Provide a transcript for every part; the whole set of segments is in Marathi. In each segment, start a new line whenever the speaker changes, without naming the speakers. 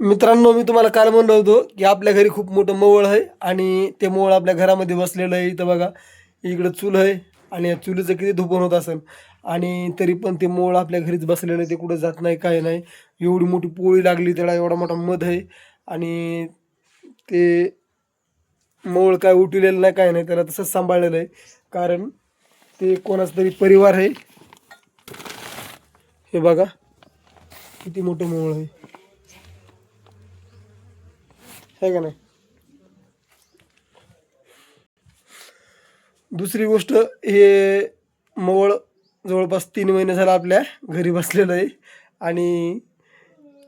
मित्रांनो, मी तुम्हाला काल म्हणलं होतं, की आपल्या घरी खूप मोठं मवळ आहे आणि ते मवळ आपल्या घरामध्ये बसलेलं आहे. इथं बघा, इकडं चूल आहे आणि या चुलीचं किती धुपण होत असेल आणि तरी पण ते मवळ आपल्या घरीच बसलेलं आहे. ते कुठं जात नाही, काही नाही. एवढी मोठी पोळी लागली त्याला, एवढा मोठा मध आहे आणि ते मवळ काय उठलेलं नाही, काही नाही. त्याला तसंच सांभाळलेलं आहे. कारण ते कोणाचा तरी परिवार आहे. हे बघा, किती मोठं मवळ आहे. आहे का नाही? दुसरी गोष्ट हे मवळ जवळपास 3 महिने झालं आपल्या घरी बसलेलं आहे आणि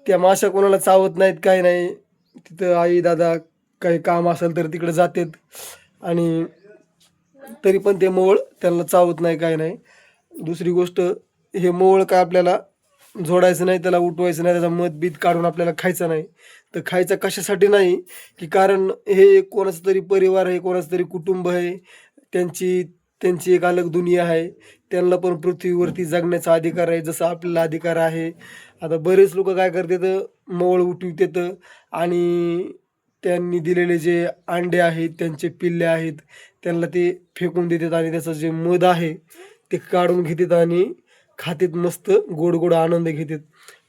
त्या माश्या कोणाला चावत नाहीत, काही नाही. तिथं आई-दादा काही काम असेल तर तिकडे जातात आणि तरी पण ते मवळ त्यांना चावत नाही, काही नाही. दुसरी गोष्ट हे मवळ काय आपल्याला झोडायचं नाही, त्याला उठवायचं नाही, त्याचा मध-बीत काढून आपल्याला खायचं नाही. तर खायचं कशासाठी नाही, की कारण हे कोणाचा तरी परिवार आहे, कोणाचं तरी कुटुंब आहे. त्यांची त्यांची एक अलग दुनिया आहे. त्यांना पण पृथ्वीवरती जगण्याचा अधिकार आहे, जसा आपल्याला अधिकार आहे. आता बरेच लोकं काय करतात, मवळ उठवितात आणि त्यांनी दिलेले जे अंडे आहेत, त्यांचे पिल्ले आहेत, त्यांना ते फेकून देतात आणि त्याचं जे मध आहे, ते काढून घेतात आणि खातात मस्त गोड-गोड आनंद घेतात.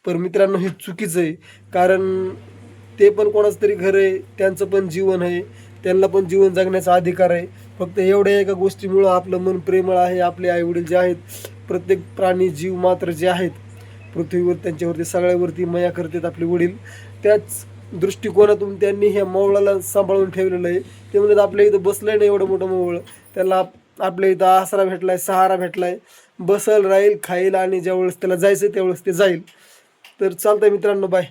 पण मित्रांनो, हे चुकीचं आहे. कारण ते पण कोणाचं तरी घर आहे, त्यांचं पण जीवन आहे, त्यांना पण जीवन जगण्याचा अधिकार आहे. फक्त एवढ्या एका गोष्टीमुळं आपलं मन प्रेमळ आहे. आपले आई-वडील जे आहेत, प्रत्येक प्राणी, जीव मात्र जे आहेत पृथ्वीवर, त्यांच्यावरती सगळ्यावरती माया करतात आपले वडील. त्याच दृष्टिकोनातून त्यांनी ह्या मवळाला सांभाळून ठेवलेलं आहे. ते म्हणतात आपल्या इथं बसलंय ना एवढं मोठं मवळ, त्याला आपल्या इथं आसरा भेटलाय, सहारा भेटलाय, बसेल, राहील, खाईल आणि ज्यावेळेस त्याला जायचं त्यावेळेस ते जाईल. तर चालतंय मित्रांनो, बाय.